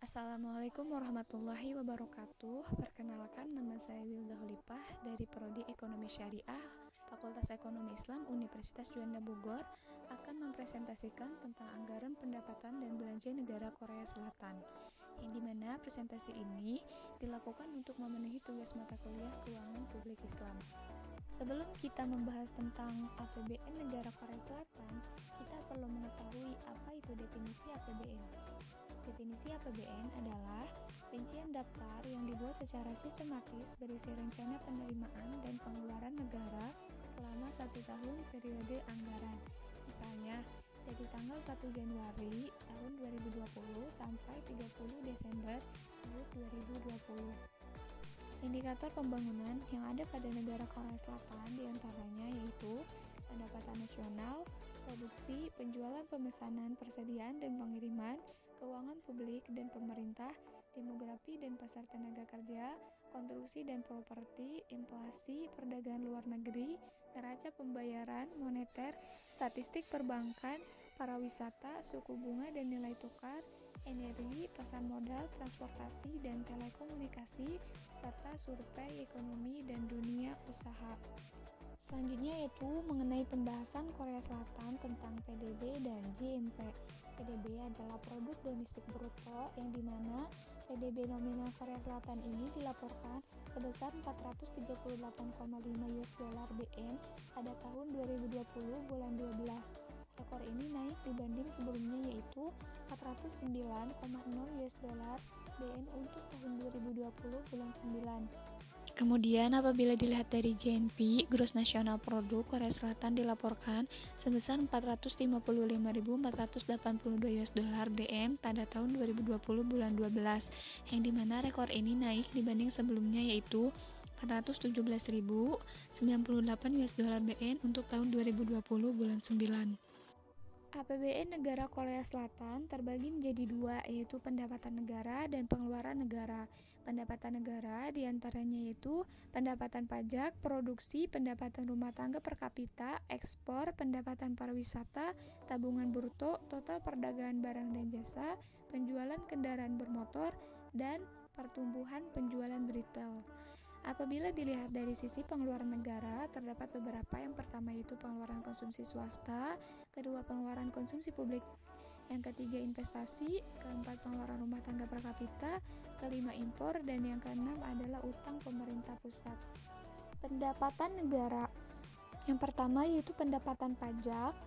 Assalamualaikum warahmatullahi wabarakatuh. Perkenalkan, nama saya Wilda Khalifah dari Prodi Ekonomi Syariah, Fakultas Ekonomi Islam Universitas Juanda Bogor, akan mempresentasikan tentang anggaran pendapatan dan belanja negara Korea Selatan, yang dimana presentasi ini dilakukan untuk memenuhi tugas mata kuliah Keuangan Publik Islam. Sebelum kita membahas tentang APBN negara Korea Selatan, kita perlu mengetahui apa itu definisi APBN. Definisi APBN adalah rincian daftar yang dibuat secara sistematis berisi rencana penerimaan dan pengeluaran negara selama 1 tahun periode anggaran. Misalnya, dari tanggal 1 Januari tahun 2020 sampai 30 Desember tahun 2020. Indikator pembangunan yang ada pada negara Korea Selatan diantaranya yaitu pendapatan nasional, produksi, penjualan, pemesanan, persediaan dan pengiriman, keuangan publik dan pemerintah, demografi dan pasar tenaga kerja, konstruksi dan properti, inflasi, perdagangan luar negeri, neraca pembayaran, moneter, statistik perbankan, pariwisata, suku bunga dan nilai tukar, energi, pasar modal, transportasi dan telekomunikasi, serta survei ekonomi dan dunia usaha. Selanjutnya yaitu mengenai pembahasan Korea Selatan tentang PDB dan GNP. PDB adalah produk domestik bruto yang dimana PDB nominal Korea Selatan ini dilaporkan sebesar 438,5 US dollar BN pada tahun 2020 bulan 12. Rekor ini naik dibanding sebelumnya yaitu 409,0 US dollar BN untuk tahun 2020 bulan 9. Kemudian apabila dilihat dari GNP, Gross National Product Korea Selatan dilaporkan sebesar 455.482 US dollar BN pada tahun 2020 bulan 12, yang dimana rekor ini naik dibanding sebelumnya yaitu 417.098 US dollar BN untuk tahun 2020 bulan 9. APBN negara Korea Selatan terbagi menjadi dua, yaitu pendapatan negara dan pengeluaran negara. Pendapatan negara diantaranya yaitu pendapatan pajak, produksi, pendapatan rumah tangga per kapita, ekspor, pendapatan pariwisata, tabungan bruto, total perdagangan barang dan jasa, penjualan kendaraan bermotor, dan pertumbuhan penjualan retail. Apabila dilihat dari sisi pengeluaran negara, terdapat beberapa. Yang pertama yaitu pengeluaran konsumsi swasta, kedua pengeluaran konsumsi publik, yang ketiga investasi, keempat pengeluaran rumah tangga per kapita, kelima impor, dan yang keenam adalah utang pemerintah pusat. Pendapatan negara. Yang pertama yaitu pendapatan pajak.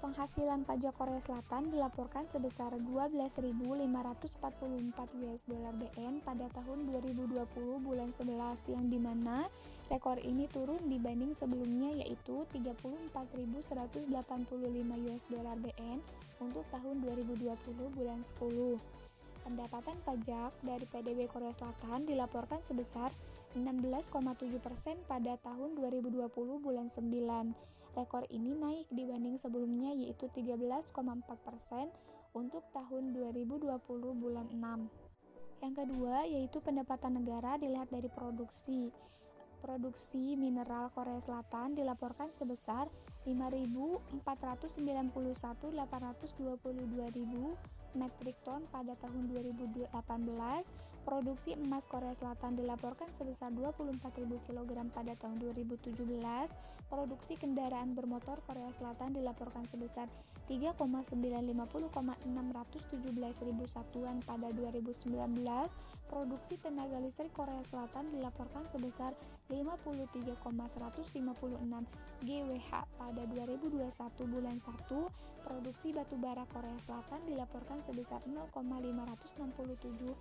Penghasilan pajak Korea Selatan dilaporkan sebesar 12.544 US dollar BN pada tahun 2020 bulan 11, yang dimana rekor ini turun dibanding sebelumnya yaitu 34.185 US dollar BN untuk tahun 2020 bulan 10. Pendapatan pajak dari PDB Korea Selatan dilaporkan sebesar 16,7% pada tahun 2020 bulan 9. Rekor ini naik dibanding sebelumnya yaitu 13,4% untuk tahun 2020 bulan 6. Yang kedua yaitu pendapatan negara dilihat dari produksi. Produksi mineral Korea Selatan dilaporkan sebesar 5.491.822.000 metrik ton pada tahun 2018. Produksi emas Korea Selatan dilaporkan sebesar 24.000 kg pada tahun 2017. Produksi kendaraan bermotor Korea Selatan dilaporkan sebesar 3,950,617.000 satuan pada 2019. Produksi tenaga listrik Korea Selatan dilaporkan sebesar 53,156 GWh pada 2021 bulan 1. Produksi batubara Korea Selatan dilaporkan sebesar 0,567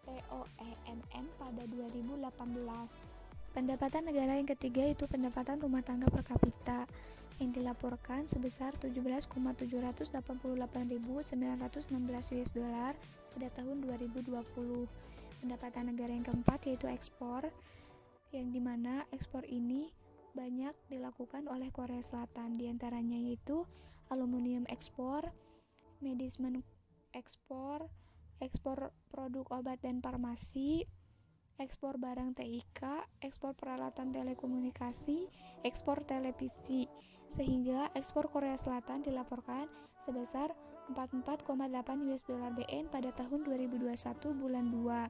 TOEMM pada 2018. Pendapatan negara yang ketiga itu pendapatan rumah tangga per kapita yang dilaporkan sebesar 17.788.916 US dollar pada tahun 2020. Pendapatan negara yang keempat yaitu ekspor, yang dimana ekspor ini banyak dilakukan oleh Korea Selatan, diantaranya yaitu aluminium ekspor, medismen ekspor, ekspor produk obat dan farmasi, ekspor barang TIK, ekspor peralatan telekomunikasi, ekspor televisi, sehingga ekspor Korea Selatan dilaporkan sebesar 44,8 US dollar BN pada tahun 2021 bulan 2,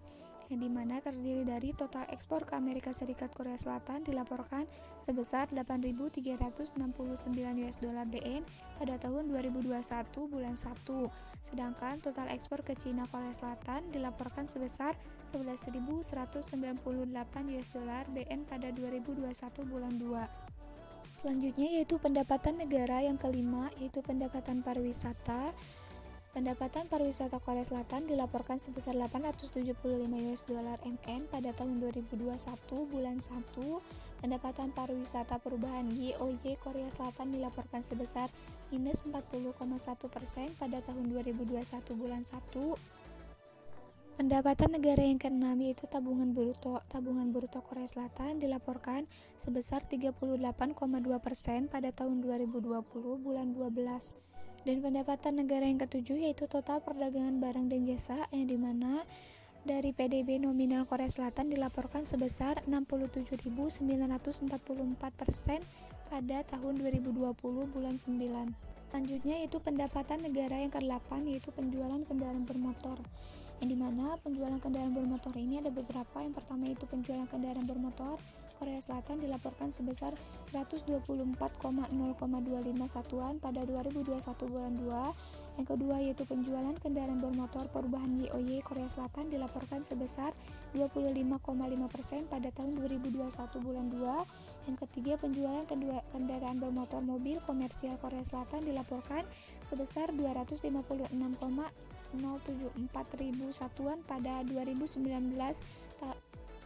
yang dimana terdiri dari total ekspor ke Amerika Serikat Korea Selatan dilaporkan sebesar 8.369 US dollar BN pada tahun 2021 bulan 1, sedangkan total ekspor ke Cina Korea Selatan dilaporkan sebesar 11.198 US dollar BN pada 2021 bulan 2. Selanjutnya yaitu pendapatan negara yang kelima, yaitu pendapatan pariwisata. Pendapatan pariwisata Korea Selatan dilaporkan sebesar 875 US dollar MN pada tahun 2021 bulan 1. Pendapatan pariwisata perubahan YoY Korea Selatan dilaporkan sebesar minus 40,1% pada tahun 2021 bulan 1. Pendapatan negara yang keenam yaitu tabungan bruto. Tabungan bruto Korea Selatan dilaporkan sebesar 38,2% pada tahun 2020 bulan 12. Dan pendapatan negara yang ketujuh yaitu total perdagangan barang dan jasa, yang dimana dari PDB nominal Korea Selatan dilaporkan sebesar 67.944% pada tahun 2020 bulan 9. Selanjutnya yaitu pendapatan negara yang ke-8 yaitu penjualan kendaraan bermotor, yang dimana penjualan kendaraan bermotor ini ada beberapa. Yang pertama yaitu penjualan kendaraan bermotor Korea Selatan dilaporkan sebesar 124,025 satuan pada 2021 bulan 2. Yang kedua yaitu penjualan kendaraan bermotor perubahan YoY Korea Selatan dilaporkan sebesar 25,5% pada tahun 2021 bulan 2. Yang ketiga penjualan kendaraan bermotor mobil komersial Korea Selatan dilaporkan sebesar 256,074 ribu satuan pada 2019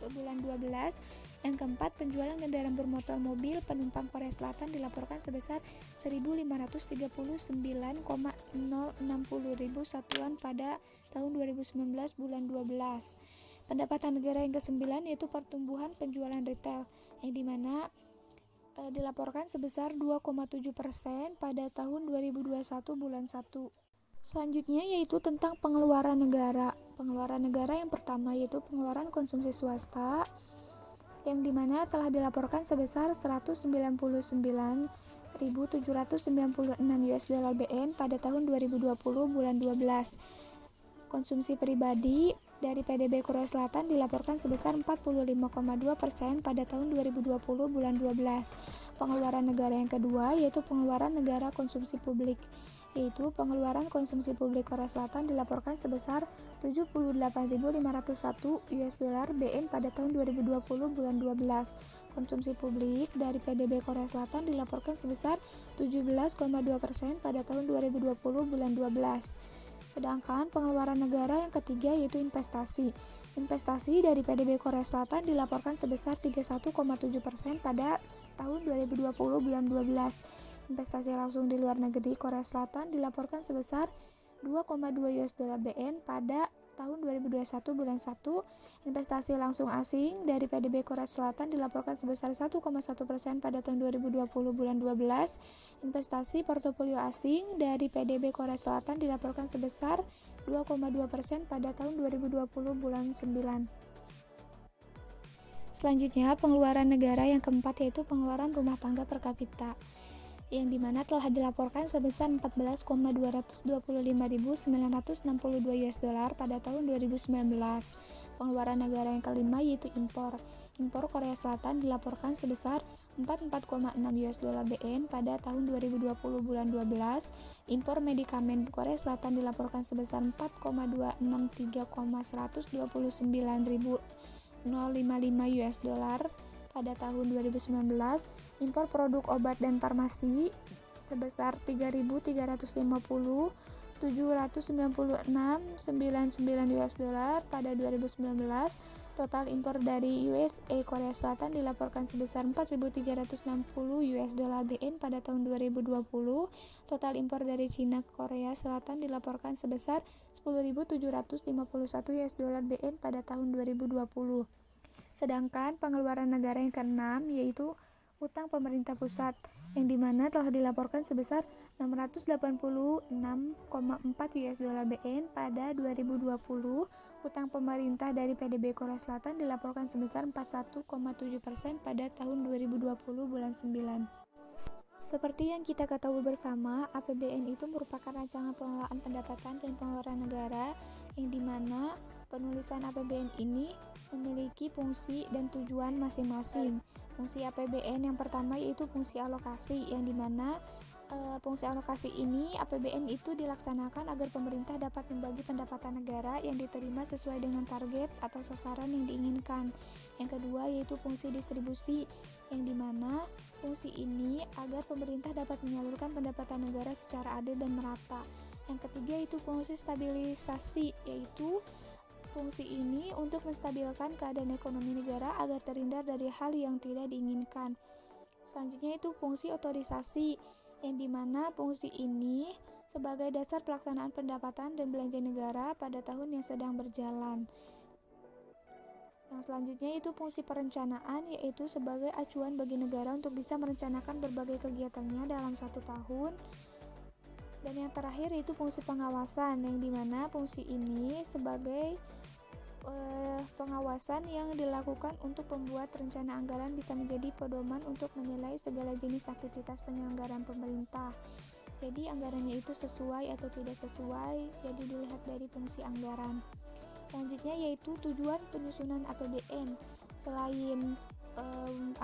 bulan 12. Yang keempat, penjualan kendaraan bermotor mobil penumpang Korea Selatan dilaporkan sebesar 1.539,060 ribu satuan pada tahun 2019 bulan 12. Pendapatan negara yang ke-9 yaitu pertumbuhan penjualan retail, yang dimana dilaporkan sebesar 2,7% pada tahun 2021 bulan 1. Selanjutnya yaitu tentang pengeluaran negara. Pengeluaran negara yang pertama yaitu pengeluaran konsumsi swasta, yang dimana telah dilaporkan sebesar 199.796 US dollar BN pada tahun 2020 bulan 12. Konsumsi pribadi dari PDB Korea Selatan dilaporkan sebesar 45,2% pada tahun 2020 bulan 12. Pengeluaran negara yang kedua yaitu pengeluaran negara konsumsi publik, yaitu pengeluaran konsumsi publik Korea Selatan dilaporkan sebesar 78.501 US dollar BN pada tahun 2020 bulan 12. Konsumsi publik dari PDB Korea Selatan dilaporkan sebesar 17,2% pada tahun 2020 bulan 12. Sedangkan pengeluaran negara yang ketiga yaitu investasi. Investasi dari PDB Korea Selatan dilaporkan sebesar 31,7% pada tahun 2020 bulan 12. Investasi langsung di luar negeri Korea Selatan dilaporkan sebesar 2,2 US dollar BN pada tahun 2021 bulan 1. Investasi langsung asing dari PDB Korea Selatan dilaporkan sebesar 1,1% pada tahun 2020 bulan 12. Investasi portofolio asing dari PDB Korea Selatan dilaporkan sebesar 2,2% pada tahun 2020 bulan 9. Selanjutnya pengeluaran negara yang keempat yaitu pengeluaran rumah tangga per kapita, yang dimana telah dilaporkan sebesar 14,225.962 US dollar pada tahun 2019. Pengeluaran negara yang kelima yaitu impor. Impor Korea Selatan dilaporkan sebesar 44,6 US dollar BN pada tahun 2020 bulan 12. Impor medikamen Korea Selatan dilaporkan sebesar 4,263,129.055 US dollar pada tahun 2019. Impor produk obat dan farmasi sebesar 3.397.796,99 US dollar pada 2019. Total impor dari USA Korea Selatan dilaporkan sebesar 4.360 US dollar BN pada tahun 2020. Total impor dari Cina Korea Selatan dilaporkan sebesar 10.751 US dollar BN pada tahun 2020. Sedangkan pengeluaran negara yang keenam yaitu utang pemerintah pusat, yang dimana telah dilaporkan sebesar 686,4 US dollar BN pada 2020. Utang pemerintah dari PDB Korea Selatan dilaporkan sebesar 41,7% pada tahun 2020 bulan 9. Seperti yang kita ketahui bersama, APBN itu merupakan rancangan pengelolaan pendapatan dan pengeluaran negara yang dimana penulisan APBN ini memiliki fungsi dan tujuan masing-masing. Fungsi APBN yang pertama yaitu fungsi alokasi, yang dimana fungsi alokasi ini APBN itu dilaksanakan agar pemerintah dapat membagi pendapatan negara yang diterima sesuai dengan target atau sasaran yang diinginkan. Yang kedua yaitu fungsi distribusi, yang dimana fungsi ini agar pemerintah dapat menyalurkan pendapatan negara secara adil dan merata. Yang ketiga itu fungsi stabilisasi, yaitu fungsi ini untuk menstabilkan keadaan ekonomi negara agar terhindar dari hal yang tidak diinginkan. Selanjutnya itu fungsi otorisasi, yang dimana fungsi ini sebagai dasar pelaksanaan pendapatan dan belanja negara pada tahun yang sedang berjalan. Yang selanjutnya itu fungsi perencanaan, yaitu sebagai acuan bagi negara untuk bisa merencanakan berbagai kegiatannya dalam satu tahun. Dan yang terakhir itu fungsi pengawasan, yang dimana fungsi ini sebagai pengawasan yang dilakukan untuk membuat rencana anggaran bisa menjadi pedoman untuk menilai segala jenis aktivitas penyelenggaraan pemerintah. Jadi anggarannya itu sesuai atau tidak sesuai, jadi dilihat dari fungsi anggaran. Selanjutnya yaitu tujuan penyusunan APBN. Selain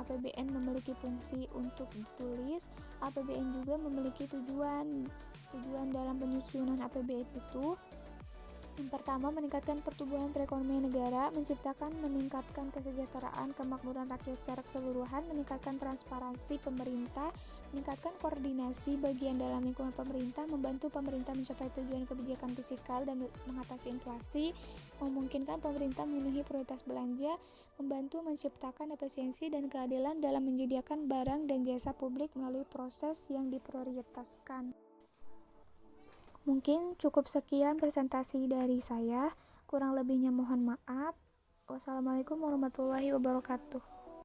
APBN memiliki fungsi untuk ditulis, APBN juga memiliki tujuan. Tujuan dalam penyusunan APBN itu yang pertama, meningkatkan pertumbuhan perekonomian negara, meningkatkan kesejahteraan, kemakmuran rakyat secara keseluruhan, meningkatkan transparansi pemerintah, meningkatkan koordinasi bagian dalam lingkungan pemerintah, membantu pemerintah mencapai tujuan kebijakan fiskal dan mengatasi inflasi, memungkinkan pemerintah memenuhi prioritas belanja, membantu menciptakan efisiensi dan keadilan dalam menyediakan barang dan jasa publik melalui proses yang diprioritaskan. Mungkin cukup sekian presentasi dari saya, kurang lebihnya mohon maaf. Wassalamualaikum warahmatullahi wabarakatuh.